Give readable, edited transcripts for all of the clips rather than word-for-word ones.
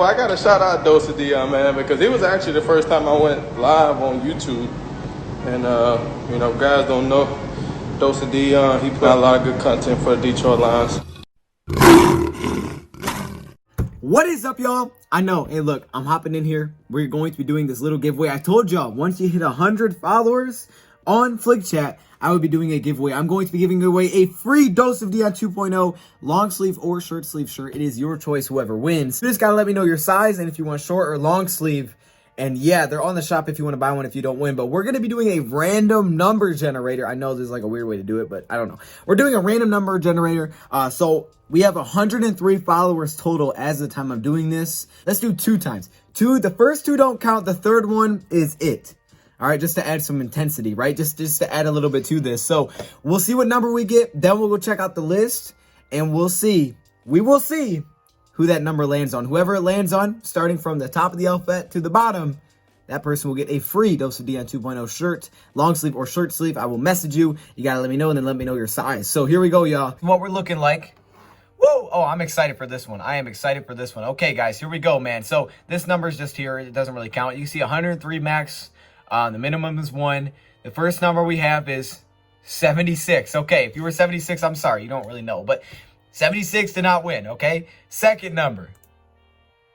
well, I got to shout out DoseOfDion, man, because it was actually the first time I went live on YouTube. And, you know, guys don't know DoseOfDion. He put out a lot of good content for the Detroit Lions. What is up, y'all? I know. Hey, look, I'm hopping in here. We're going to be doing this little giveaway. I told y'all, once you hit 100 followers on Flick Chat, I will be doing a giveaway. I'm going to be giving away a free DoseOfDion 2.0 long sleeve or short sleeve shirt. It is your choice, whoever wins. You just gotta let me know your size and if you want short or long sleeve. And yeah, they're on the shop if you want to buy one if you don't win. But we're going to be doing a random number generator. I know there's like a weird way to do it, but I don't know. We're doing a random number generator. So we have 103 followers total as of the time I'm doing this. Let's do 2 times. The first 2 don't count. The third one is it. All right, just to add some intensity, right? Just to add a little bit to this. So we'll see what number we get. Then we'll go check out the list and we'll see. We will see who that number lands on. Whoever it lands on, starting from the top of the alphabet to the bottom, that person will get a free DoseOfDion 2.0 shirt, long sleeve or short sleeve. I will message you. You got to let me know and then let me know your size. So here we go, y'all. What we're looking like. Whoa! Oh, I'm excited for this one. I am excited for this one. Okay, guys, here we go, man. So this number is just here. It doesn't really count. You see 103 max. The minimum is 1. The first number we have is 76. Okay, if you were 76, I'm sorry. You don't really know. But 76 did not win, okay? Second number,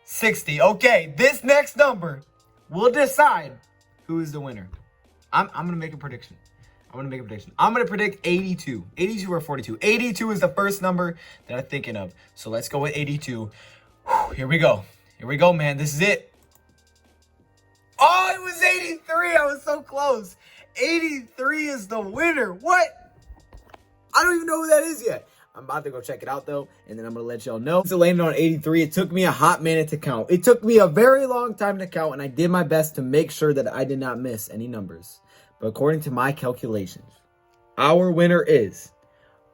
60. Okay, this next number will decide who is the winner. I'm going to make a prediction. I'm going to predict 82. 82 or 42. 82 is the first number that I'm thinking of. So let's go with 82. Whew, here we go. Here we go, man. This is it. Oh, it was 83. I was so close. 83 is the winner. What? I don't even know who that is yet. I'm about to go check it out, though, and then I'm going to let y'all know. Since it landed on 83, it took me a hot minute to count. It took me a very long time to count, and I did my best to make sure that I did not miss any numbers. But according to my calculations, our winner is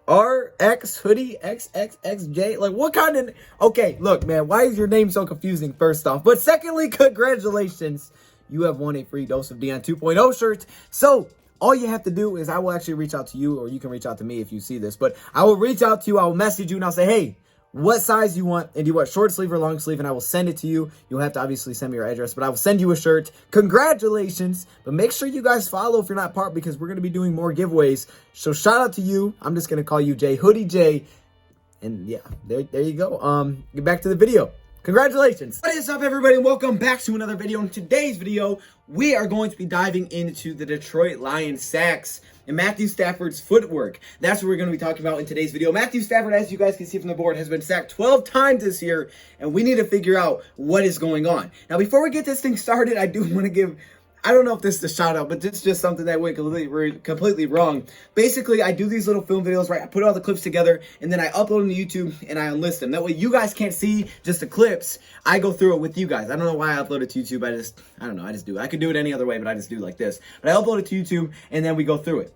RX Hoodie XXXJ. Like, what kind of... Okay, look, man, why is your name so confusing, first off? But secondly, congratulations. You have won a free DoseOfDion 2.0 shirt. So all you have to do is I will actually reach out to you, or you can reach out to me if you see this. But I will reach out to you. I will message you, and I'll say, hey, what size you want? And do you want short sleeve or long sleeve? And I will send it to you. You'll have to obviously send me your address, but I will send you a shirt. Congratulations. But make sure you guys follow if you're not part, because we're going to be doing more giveaways. So shout out to you. I'm just going to call you Jay, Hoodie Jay. And yeah, there you go. Get back to the video. Congratulations. What is up, everybody? Welcome back to another video. In today's video, we are going to be diving into the Detroit Lions sacks and Matthew Stafford's footwork. That's what we're going to be talking about in today's video. Matthew Stafford, as you guys can see from the board, has been sacked 12 times this year, and we need to figure out what is going on. Now, before we get this thing started, I do want to give... I don't know if this is a shout out, but this is just something that went completely wrong. Basically, I do these little film videos, right? I put all the clips together, and then I upload them to YouTube, and I unlist them. That way, you guys can't see just the clips. I go through it with you guys. I don't know why I upload it to YouTube. I don't know. I just do it. I could do it any other way, but I just do it like this. But I upload it to YouTube, and then we go through it.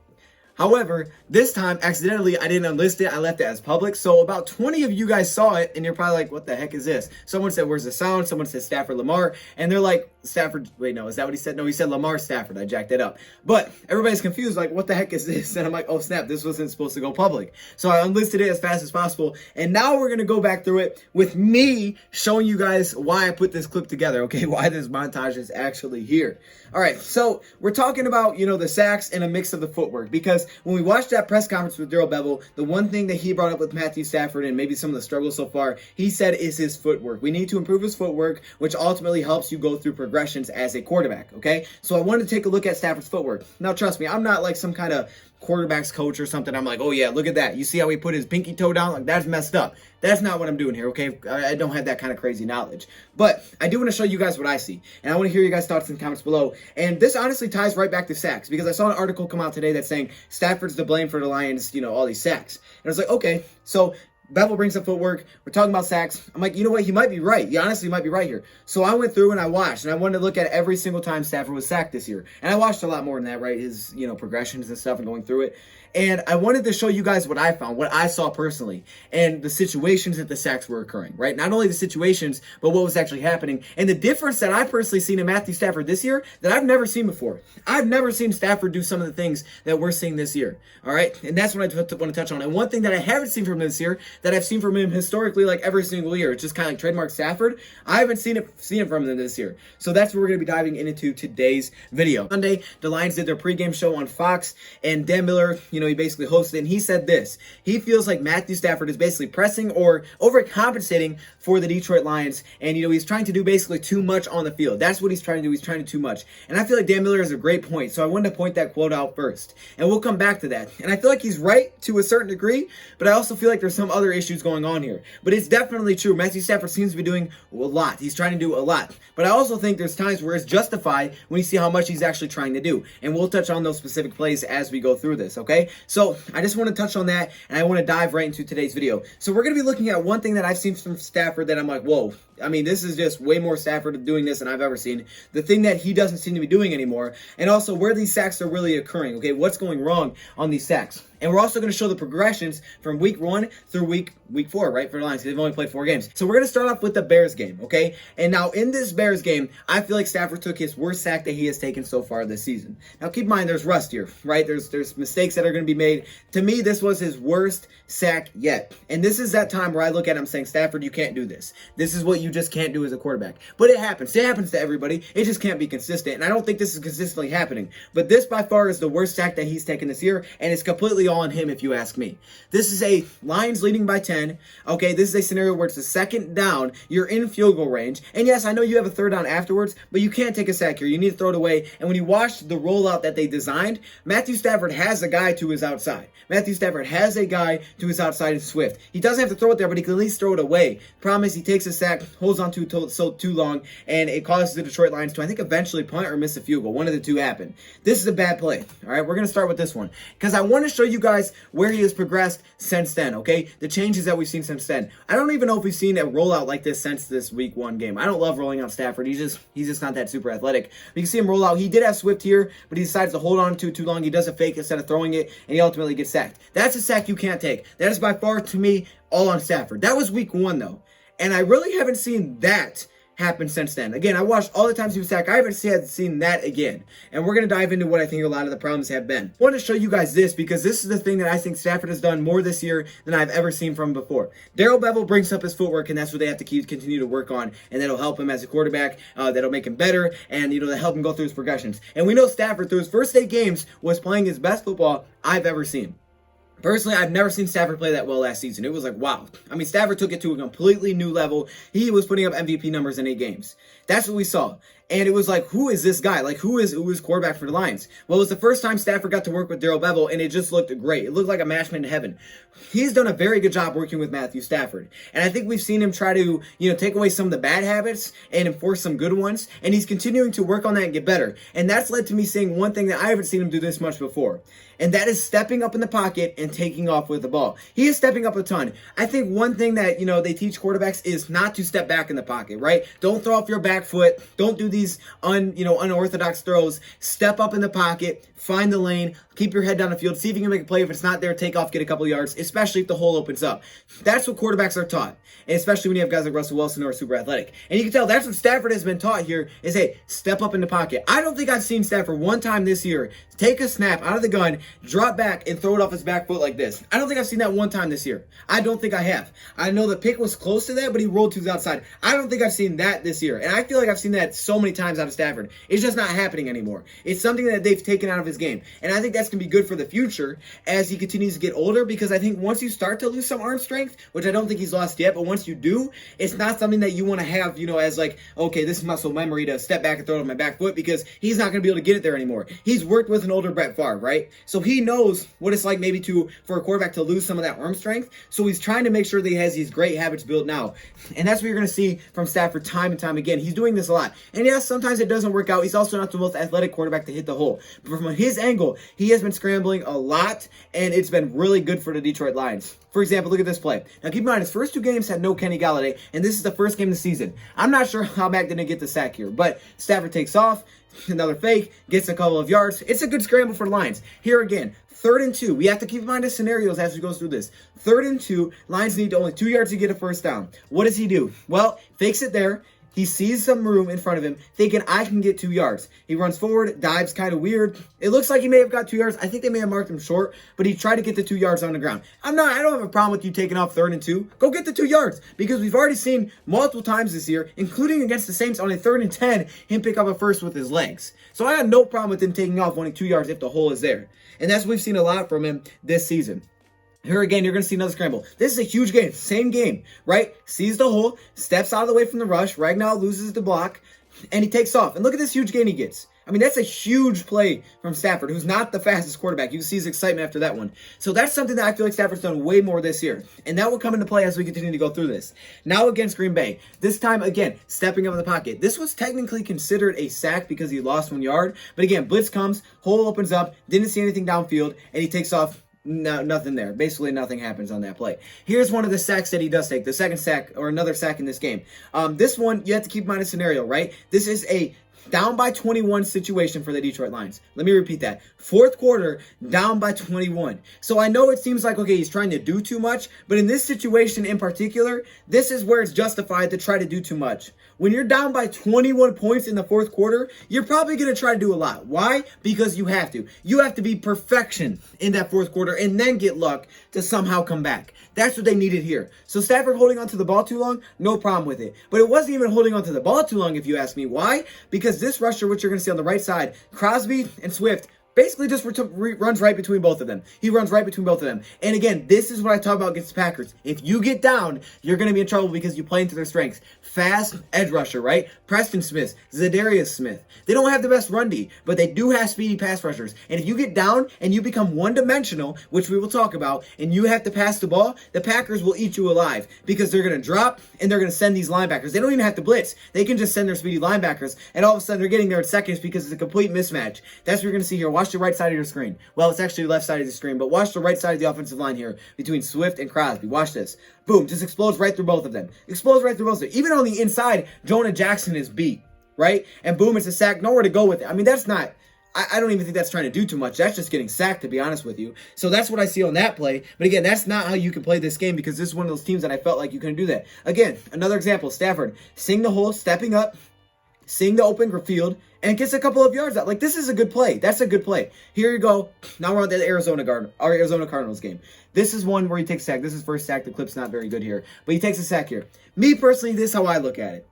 However, this time, accidentally, I didn't unlist it. I left it as public. So about 20 of you guys saw it, and you're probably like, what the heck is this? Someone said, where's the sound? Someone said Stafford Lamar. And they're like, Stafford, wait, no, is that what he said? No, he said Lamar Stafford. I jacked it up. But everybody's confused, like, what the heck is this? And I'm like, oh, snap, this wasn't supposed to go public. So I unlisted it as fast as possible. And now we're going to go back through it with me showing you guys why I put this clip together, okay? Why this montage is actually here. All right, so we're talking about, the sacks and a mix of the footwork, because when we watched that press conference with Bevell, the one thing that he brought up with Matthew Stafford and maybe some of the struggles so far, he said is his footwork. We need to improve his footwork, which ultimately helps you go through progressions as a quarterback, okay? So I wanted to take a look at Stafford's footwork. Now, trust me, I'm not like some kind of quarterback's coach or something. I'm like, oh yeah, look at that. You see how he put his pinky toe down? Like, that's messed up. That's not what I'm doing here, okay? I don't have that kind of crazy knowledge. But I do want to show you guys what I see. And I want to hear you guys' thoughts in the comments below. And this honestly ties right back to sacks, because I saw an article come out today that's saying Stafford's to blame for the Lions, all these sacks. And I was like, okay, so Bevell brings up footwork. We're talking about sacks. I'm like, you know what? He might be right. He honestly might be right here. So I went through and I watched, and I wanted to look at every single time Stafford was sacked this year. And I watched a lot more than that, right? His, progressions and stuff and going through it. And I wanted to show you guys what I found, what I saw personally, and the situations that the sacks were occurring, right? Not only the situations, but what was actually happening. And the difference that I personally seen in Matthew Stafford this year that I've never seen before. I've never seen Stafford do some of the things that we're seeing this year, all right? And that's what I want to touch on. And one thing that I haven't seen from him this year, that I've seen from him historically, like every single year, it's just kind of like trademark Stafford, I haven't seen it from him this year. So that's what we're going to be diving into today's video. Sunday, the Lions did their pregame show on Fox, and Dan Miller, he basically hosted it, and he said this. He feels like Matthew Stafford is basically pressing or overcompensating for the Detroit Lions, and he's trying to do basically too much on the field. That's what he's trying to do. He's trying to do too much. And I feel like Dan Miller has a great point, so I wanted to point that quote out first. And we'll come back to that. And I feel like he's right to a certain degree, but I also feel like there's some other issues going on here. But it's definitely true. Matthew Stafford seems to be doing a lot. He's trying to do a lot. But I also think there's times where it's justified when you see how much he's actually trying to do. And we'll touch on those specific plays as we go through this, okay? So I just want to touch on that, and I want to dive right into today's video. So we're going to be looking at one thing that I've seen from Stafford that I'm like, whoa. I mean, this is just way more Stafford doing this than I've ever seen. The thing that he doesn't seem to be doing anymore, and also where these sacks are really occurring, okay? What's going wrong on these sacks? And we're also going to show the progressions from week 1 through week 4, right, for the Lions. They've only played 4 games. So we're going to start off with the Bears game, okay? And now in this Bears game, I feel like Stafford took his worst sack that he has taken so far this season. Now keep in mind, there's rust here, right? There's mistakes that are going to be made. To me, this was his worst sack yet. And this is that time where I look at him saying, Stafford, you can't do this. This is what you just can't do as a quarterback. But it happens. It happens to everybody. It just can't be consistent. And I don't think this is consistently happening. But this by far is the worst sack that he's taken this year. And it's completely all on him if you ask me. This is a Lions leading by 10. Okay, this is a scenario where it's a second down. You're in field goal range. And yes, I know you have a third down afterwards, but you can't take a sack here. You need to throw it away. And when you watch the rollout that they designed, Matthew Stafford has a guy to his outside. Matthew Stafford has a guy to his outside in Swift. He doesn't have to throw it there, but he can at least throw it away. Problem is, he takes a sack, holds on to it too long, and it causes the Detroit Lions to, I think, eventually punt or miss a field goal. One of the two happened. This is a bad play. All right, we're going to start with this one because I want to show you guys where he has progressed since then, okay? The changes that we've seen since then. I don't even know if we've seen a rollout like this since this week 1 game. I don't love rolling out Stafford. He's just not that super athletic. You can see him roll out. He did have Swift here, but he decides to hold on to it too long. He does a fake instead of throwing it, and he ultimately gets sacked. That's a sack you can't take. That is by far, to me, all on Stafford. That was week 1, though. And I really haven't seen that happen since then. Again, I watched all the times he was sacked. I haven't seen that again. And we're going to dive into what I think a lot of the problems have been. I want to show you guys this because this is the thing that I think Stafford has done more this year than I've ever seen from him before. Bevell brings up his footwork, and that's what they have to continue to work on, and that'll help him as a quarterback. That'll make him better, and that'll help him go through his progressions. And we know Stafford, through his first 8 games, was playing his best football I've ever seen. Personally, I've never seen Stafford play that well last season. It was like, wow. I mean, Stafford took it to a completely new level. He was putting up MVP numbers in 8 games. That's what we saw. And it was like, who is this guy? Like, who is quarterback for the Lions? Well, it was the first time Stafford got to work with Bevell, and it just looked great. It looked like a match made in heaven. He's done a very good job working with Matthew Stafford. And I think we've seen him try to, take away some of the bad habits and enforce some good ones. And he's continuing to work on that and get better. And that's led to me saying one thing that I haven't seen him do this much before. And that is stepping up in the pocket and taking off with the ball. He is stepping up a ton. I think one thing that, they teach quarterbacks is not to step back in the pocket, right? Don't throw off your back foot. Don't do these unorthodox throws. Step up in the pocket, find the lane, keep your head down the field, see if you can make a play. If it's not there, take off, get a couple of yards, especially if the hole opens up. That's what quarterbacks are taught, and especially when you have guys like Russell Wilson who are super athletic. And you can tell that's what Stafford has been taught here is, hey, step up in the pocket. I don't think I've seen Stafford one time this year take a snap out of the gun, drop back, and throw it off his back foot like this. I don't think I've seen that one time this year. I don't think I have. I know the pick was close to that, but he rolled to the outside. I don't think I've seen that this year. And I feel like I've seen that so many times out of Stafford. It's just not happening anymore. It's something that they've taken out of his game. And I think that's going to be good for the future as he continues to get older, because I think once you start to lose some arm strength, which I don't think he's lost yet, but once you do, it's not something that you want to have, as like, okay, this is muscle memory to step back and throw it on my back foot, because he's not going to be able to get it there anymore. He's worked with an older Brett Favre, right? So he knows what it's like maybe for a quarterback to lose some of that arm strength. So he's trying to make sure that he has these great habits built now. And that's what you're going to see from Stafford time and time again. He's doing this a lot. And yeah, yes, sometimes it doesn't work out. He's also not the most athletic quarterback to hit the hole. But from his angle, he has been scrambling a lot, and it's been really good for the Detroit Lions. For example, look at this play. Now, keep in mind, his first 2 games had no Kenny Golladay, and this is the first game of the season. I'm not sure how Mac didn't get the sack here, but Stafford takes off, another fake, gets a couple of yards. It's a good scramble for the Lions. Here again, 3rd and 2. We have to keep in mind the scenarios as we go through this. 3rd and 2, Lions need only 2 yards to get a first down. What does he do? Well, fakes it there. He sees some room in front of him, thinking, I can get 2 yards. He runs forward, dives kind of weird. It looks like he may have got 2 yards. I think they may have marked him short, but he tried to get the 2 yards on the ground. I don't have a problem with you taking off 3rd and 2. Go get the 2 yards, because we've already seen multiple times this year, including against the Saints on a 3rd and 10, him pick up a first with his legs. So I had no problem with him taking off wanting 2 yards if the hole is there. And that's what we've seen a lot from him this season. Here again, you're going to see another scramble. This is a huge game. Same game, right? Sees the hole, steps out of the way from the rush. Ragnow loses the block, and he takes off. And look at this huge gain he gets. I mean, that's a huge play from Stafford, who's not the fastest quarterback. You can see his excitement after that one. So that's something that I feel like Stafford's done way more this year. And that will come into play as we continue to go through this. Now against Green Bay. This time, again, stepping up in the pocket. This was technically considered a sack because he lost 1 yard. But again, blitz comes, hole opens up, didn't see anything downfield, and he takes off. No, nothing there. Basically, nothing happens on that play. Here's one of the sacks that he does take. The second sack, or another sack in this game. This one, you have to keep in mind a scenario, right? This is a down by 21 situation for the Detroit Lions. Let me repeat that. 4th quarter, down by 21. So I know it seems like, okay, he's trying to do too much, but in this situation in particular, this is where it's justified to try to do too much. When you're down by 21 points in the 4th quarter, you're probably going to try to do a lot. Why? Because you have to. You have to be perfection in that 4th quarter and then get luck to somehow come back. That's what they needed here. So Stafford holding onto the ball too long, no problem with it. But it wasn't even holding onto the ball too long, if you ask me. Why? Because this rusher, which you're going to see on the right side, Crosby and Swift, basically just runs right between both of them. He runs right between both of them. And again, this is what I talk about against the Packers. If you get down, you're going to be in trouble because you play into their strengths. Fast edge rusher, right? Preston Smith, Zadarius Smith. They don't have the best run D, but they do have speedy pass rushers. And if you get down and you become one-dimensional, which we will talk about, and you have to pass the ball, the Packers will eat you alive because they're going to drop and they're going to send these linebackers. They don't even have to blitz. They can just send their speedy linebackers, and all of a sudden they're getting there in seconds because it's a complete mismatch. That's what you're going to see here. Watch the right side of your screen. Well, it's actually the left side of the screen, but watch the right side of the offensive line here between Swift and Crosby. Watch this. Boom, just explodes right through both of them. Explodes right through both of them. Even on the inside, Jonah Jackson is beat, right? And boom, it's a sack. Nowhere to go with it. I mean, that's not... I don't even think that's trying to do too much. That's just getting sacked, to be honest with you. So that's what I see on that play. But again, that's not how you can play this game because this is one of those teams that I felt like you couldn't do that. Again, another example, Stafford, seeing the hole, stepping up, seeing the open field, and gets a couple of yards out. Like, this is a good play. That's a good play. Here you go. Now we're on the Arizona Cardinals game. This is one where he takes a sack. This is first sack. The clip's not very good here. But he takes a sack here. Me, personally, this is how I look at it.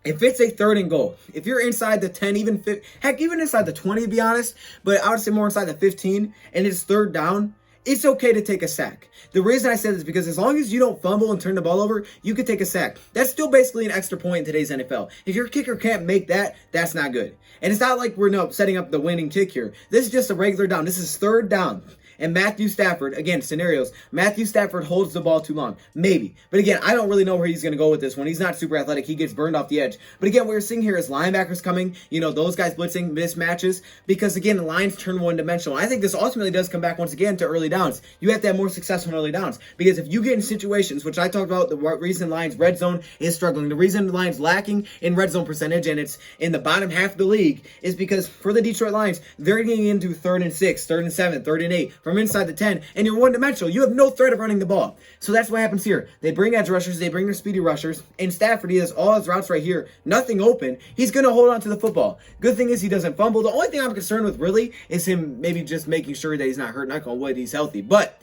If it's a 3rd and goal, if you're inside the 10, even inside the 20, to be honest, but I would say more inside the 15, and it's 3rd down, it's okay to take a sack. The reason I said this is because as long as you don't fumble and turn the ball over, you can take a sack. That's still basically an extra point in today's NFL. If your kicker can't make that, that's not good. And it's not like we're setting up the winning kick here. This is just a regular down. This is 3rd down. And Matthew Stafford, again, scenarios, Matthew Stafford holds the ball too long. Maybe. But again, I don't really know where he's going to go with this one. He's not super athletic. He gets burned off the edge. But again, what we're seeing here is linebackers coming, those guys blitzing, mismatches. Because again, the lines turn one-dimensional. I think this ultimately does come back once again to early downs. You have to have more success on early downs. Because if you get in situations, which I talked about, the reason Lions red zone is struggling, the reason the Lions lacking in red zone percentage, and it's in the bottom half of the league, is because for the Detroit Lions, they're getting into 3rd and 6, 3rd and 7, 3rd and 8, from inside the 10, and you're one-dimensional. You have no threat of running the ball. So that's what happens here. They bring edge rushers, they bring their speedy rushers, and Stafford, he has all his routes right here, nothing open. He's going to hold on to the football. Good thing is he doesn't fumble. The only thing I'm concerned with, really, is him maybe just making sure that he's not hurt, knock on wood, he's healthy. But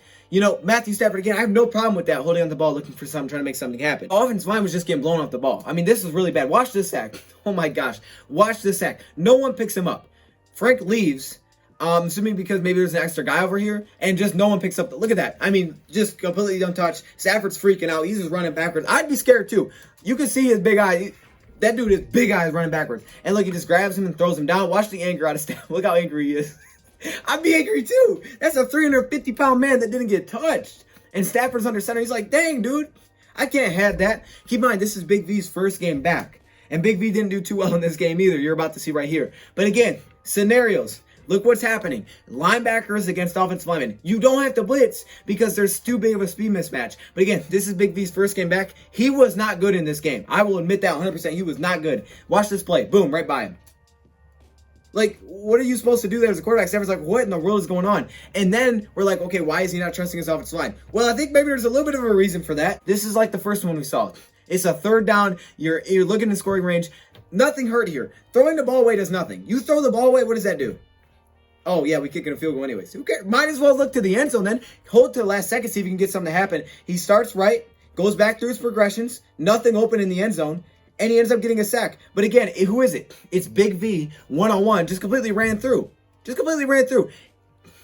Matthew Stafford, again, I have no problem with that, holding on the ball, looking for something, trying to make something happen. Offensive line was just getting blown off the ball. I mean, this is really bad. Watch this sack. Oh, my gosh. Watch this sack. No one picks him up. Frank leaves, assuming because maybe there's an extra guy over here, and just no one picks up. Look at that. I mean, just completely untouched. Stafford's freaking out. He's just running backwards. I'd be scared, too. You can see his big eye. That dude is big eyes running backwards. And look, he just grabs him and throws him down. Watch the anger out of Stafford. Look how angry he is. I'd be angry, too. That's a 350-pound man that didn't get touched. And Stafford's under center. He's like, dang, dude, I can't have that. Keep in mind, this is Big V's first game back. And Big V didn't do too well in this game either. You're about to see right here. But again, scenarios. Look what's happening. Linebackers against offensive linemen. You don't have to blitz because there's too big of a speed mismatch. But again, this is Big V's first game back. He was not good in this game. I will admit that 100%. He was not good. Watch this play. Boom, right by him. Like, what are you supposed to do there as a quarterback? Stafford's like, what in the world is going on? And then we're like, okay, why is he not trusting his offensive line? Well, I think maybe there's a little bit of a reason for that. This is like the first one we saw. It's a third down. You're looking in scoring range. Nothing hurt here. Throwing the ball away does nothing. You throw the ball away, what does that do? Oh, yeah, we kicking a field goal anyways. Who cares? Might as well look to the end zone then. Hold to the last second, see if you can get something to happen. He starts right, goes back through his progressions, nothing open in the end zone, and he ends up getting a sack. But again, who is it? It's Big V, one-on-one, just completely ran through.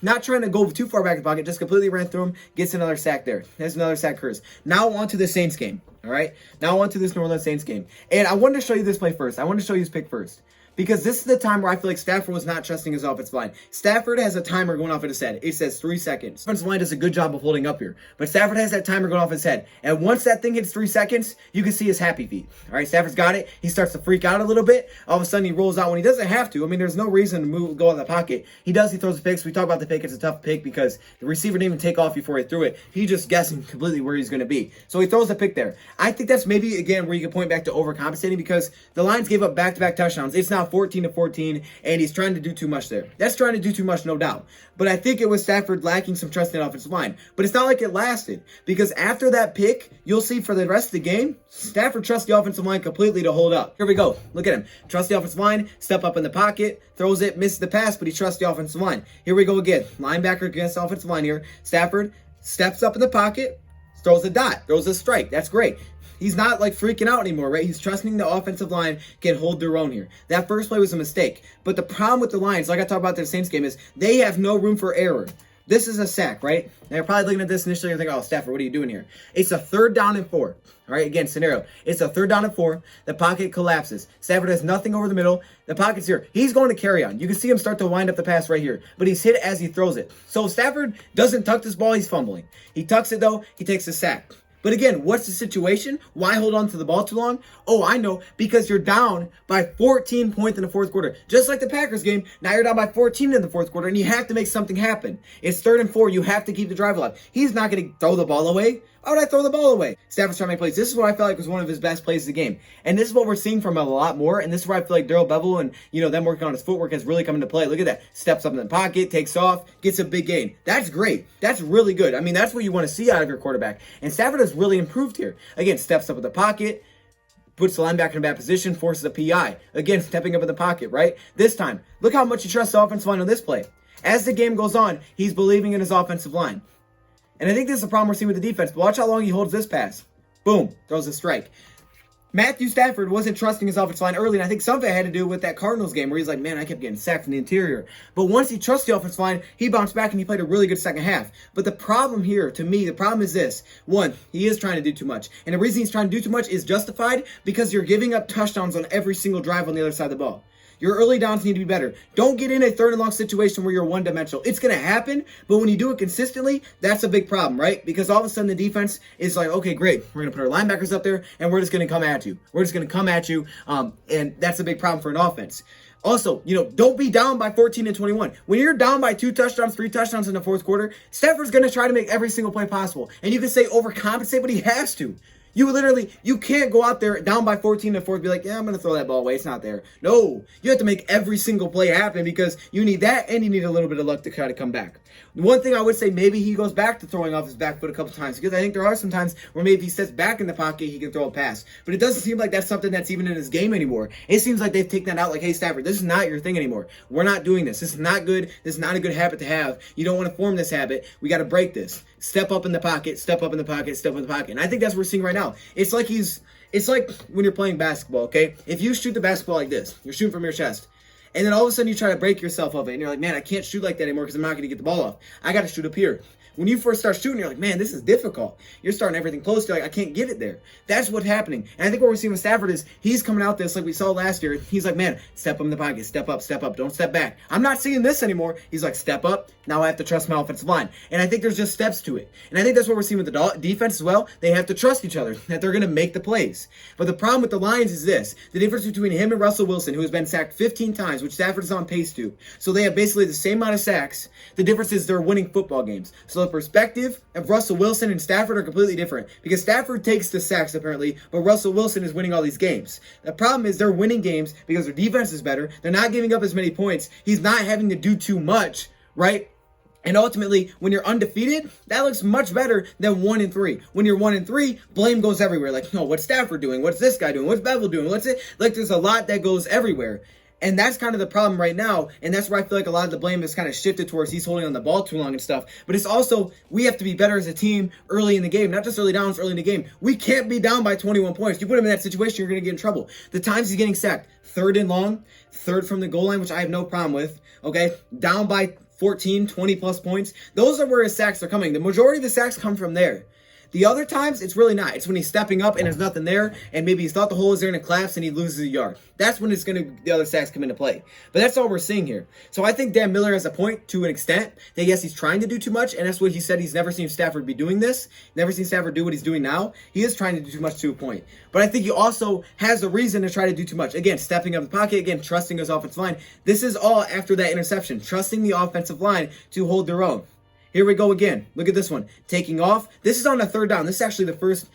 Not trying to go too far back in the pocket, just completely ran through him, gets another sack there. There's another sack curse. Now on to the Saints game, all right? Now on to this New Orleans Saints game. And I wanted to show you this play first. I wanted to show you this pick first. Because this is the time where I feel like Stafford was not trusting his offensive line. Stafford has a timer going off in his head. It says 3 seconds. Offensive line does a good job of holding up here. But Stafford has that timer going off his head. And once that thing hits 3 seconds, you can see his happy feet. All right, Stafford's got it. He starts to freak out a little bit. All of a sudden, he rolls out when he doesn't have to. I mean, there's no reason to go out of the pocket. He throws the picks. We talk about the pick. It's a tough pick because the receiver didn't even take off before he threw it. He just guessing completely where he's going to be. So he throws the pick there. I think that's maybe, again, where you can point back to overcompensating because the Lions gave up back-to-back touchdowns. It's now 14-14. And he's trying to do too much there. That's trying to do too much, no doubt. But I think it was Stafford lacking some trust in the offensive line. But it's not like it lasted. Because after that pick, you'll see for the rest of the game, Stafford trusts the offensive line completely to hold up. Here we go. Look at him. Trust the offensive line, step up in the pocket, throws it, misses the pass, but he trusts the offensive line. Here we go again. Linebacker against the offensive line here. Stafford steps up in the pocket, throws a dot, throws a strike. That's great. He's not like freaking out anymore, right? He's trusting the offensive line can hold their own here. That first play was a mistake. But the problem with the Lions, like I talked about the Saints game, is they have no room for error. This is a sack, right? They're probably looking at this initially and thinking, oh, Stafford, what are you doing here? It's a 3rd down and 4. All right, again, scenario. It's a 3rd down and 4. The pocket collapses. Stafford has nothing over the middle. The pocket's here. He's going to carry on. You can see him start to wind up the pass right here. But he's hit as he throws it. So Stafford doesn't tuck this ball. He's fumbling. He tucks it, though. He takes a sack. But again, what's the situation? Why hold on to the ball too long? Oh, I know. Because you're down by 14 points in the 4th quarter. Just like the Packers game, now you're down by 14 in the 4th quarter, and you have to make something happen. It's 3rd and 4. You have to keep the drive alive. He's not going to throw the ball away. Why would I throw the ball away? Stafford's trying to make plays. This is what I felt like was one of his best plays of the game. And this is what we're seeing from him a lot more. And this is where I feel like Bevell and, them working on his footwork has really come into play. Look at that. Steps up in the pocket, takes off, gets a big gain. That's great. That's really good. I mean, that's what you want to see out of your quarterback. And Stafford has really improved here. Again, steps up in the pocket, puts the linebacker in a bad position, forces a PI. Again, stepping up in the pocket, right? This time, look how much he trusts the offensive line on this play. As the game goes on, he's believing in his offensive line. And I think this is the problem we're seeing with the defense. But watch how long he holds this pass. Boom. Throws a strike. Matthew Stafford wasn't trusting his offensive line early, and I think some of it had to do with that Cardinals game where he's like, man, I kept getting sacked from the interior. But once he trusts the offensive line, he bounced back and he played a really good second half. But the problem here, to me, the problem is this. One, he is trying to do too much. And the reason he's trying to do too much is justified because you're giving up touchdowns on every single drive on the other side of the ball. Your early downs need to be better. Don't get in a 3rd and long situation where you're one-dimensional. It's going to happen, but when you do it consistently, that's a big problem, right? Because all of a sudden the defense is like, okay, great. We're going to put our linebackers up there, and we're just going to come at you. And that's a big problem for an offense. Also, don't be down by 14 and 21. When you're down by 2 touchdowns, 3 touchdowns in the 4th quarter, Stafford's going to try to make every single play possible. And you can say overcompensate, but he has to. You can't go out there down by 14 and 4 and be like, yeah, I'm going to throw that ball away. It's not there. No, you have to make every single play happen because you need that and you need a little bit of luck to try to come back. One thing I would say, maybe he goes back to throwing off his back foot a couple times because I think there are some times where maybe if he steps back in the pocket, he can throw a pass. But it doesn't seem like that's something that's even in his game anymore. It seems like they've taken that out like, hey, Stafford, this is not your thing anymore. We're not doing this. This is not good. This is not a good habit to have. You don't want to form this habit. We got to break this. Step up in the pocket, step up in the pocket, step up in the pocket. And I think that's what we're seeing right now. It's like when you're playing basketball, okay? If you shoot the basketball like this, you're shooting from your chest. And then all of a sudden you try to break yourself of it. And you're like, man, I can't shoot like that anymore because I'm not going to get the ball off. I got to shoot up here. When you first start shooting, you're like, man, this is difficult. You're starting everything close. You're like, I can't get it there. That's what's happening. And I think what we're seeing with Stafford is he's coming out this like we saw last year. He's like, man, step up in the pocket, step up, don't step back. I'm not seeing this anymore. He's like, step up. Now I have to trust my offensive line. And I think there's just steps to it. And I think that's what we're seeing with the defense as well. They have to trust each other, that they're going to make the plays. But the problem with the Lions is this. The difference between him and Russell Wilson, who has been sacked 15 times, which Stafford is on pace to. So they have basically the same amount of sacks. The difference is they're winning football games. So the perspective of Russell Wilson and Stafford are completely different. Because Stafford takes the sacks apparently, but Russell Wilson is winning all these games. The problem is they're winning games because their defense is better. They're not giving up as many points. He's not having to do too much, right? And ultimately, when you're undefeated, that looks much better than 1-3. When you're 1-3, blame goes everywhere. Like, no, what's Stafford doing? What's this guy doing? What's Bevell doing? What's it? Like, there's a lot that goes everywhere. And that's kind of the problem right now. And that's where I feel like a lot of the blame is kind of shifted towards he's holding on the ball too long and stuff. But it's also, we have to be better as a team early in the game. Not just early downs, early in the game. We can't be down by 21 points. You put him in that situation, you're going to get in trouble. The times he's getting sacked, 3rd and long, 3rd from the goal line, which I have no problem with. Okay, down by 14, 20 plus points. Those are where his sacks are coming. The majority of the sacks come from there. The other times, it's really not. It's when he's stepping up and there's nothing there, and maybe he's thought the hole is there and it collapses and he loses a yard. That's when the other sacks come into play. But that's all we're seeing here. So I think Dan Miller has a point to an extent that yes, he's trying to do too much, and that's what he said. He's never seen Stafford be doing this. Never seen Stafford do what he's doing now. He is trying to do too much to a point. But I think he also has a reason to try to do too much. Again, stepping up the pocket, again, trusting his offensive line. This is all after that interception, trusting the offensive line to hold their own. Here we go again. Look at this one. Taking off. This is on a 3rd down. This is actually the first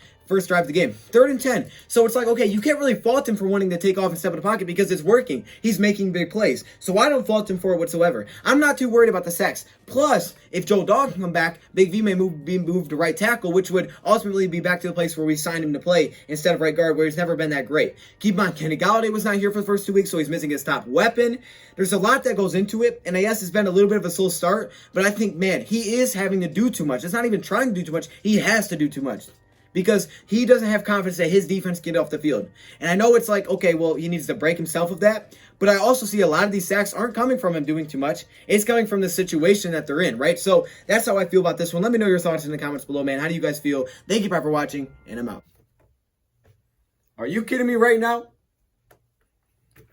drive of the game. 3rd and 10. So it's like, okay, you can't really fault him for wanting to take off and step in the pocket because it's working. He's making big plays. So I don't fault him for it whatsoever. I'm not too worried about the sacks. Plus, if Joe Dog can come back, Big V may be moved to right tackle, which would ultimately be back to the place where we signed him to play instead of right guard, where he's never been that great. Keep in mind, Kenny Golladay was not here for the first 2 weeks, so he's missing his top weapon. There's a lot that goes into it, and I guess it's been a little bit of a slow start, but I think, man, he is having to do too much. It's not even trying to do too much. He has to do too much. Because he doesn't have confidence that his defense can get off the field. And I know it's like, okay, well, he needs to break himself of that. But I also see a lot of these sacks aren't coming from him doing too much. It's coming from the situation that they're in, right? So that's how I feel about this one. Let me know your thoughts in the comments below, man. How do you guys feel? Thank you for watching, and I'm out. Are you kidding me right now?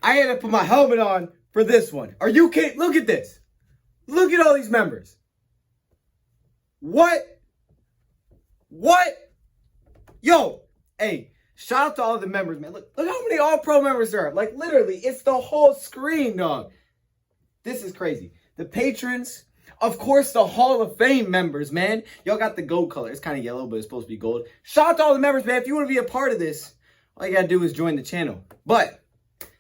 I had to put my helmet on for this one. Are you kidding? Look at this. Look at all these members. What? Yo, hey, shout out to all the members, man. Look how many All-Pro members there are. Like, literally, it's the whole screen, dog. This is crazy. The patrons, of course, the Hall of Fame members, man. Y'all got the gold color. It's kind of yellow, but it's supposed to be gold. Shout out to all the members, man. If you want to be a part of this, all you got to do is join the channel. But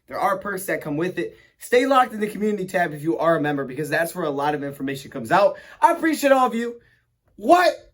there are perks that come with it. Stay locked in the community tab if you are a member, because that's where a lot of information comes out. I appreciate all of you. What?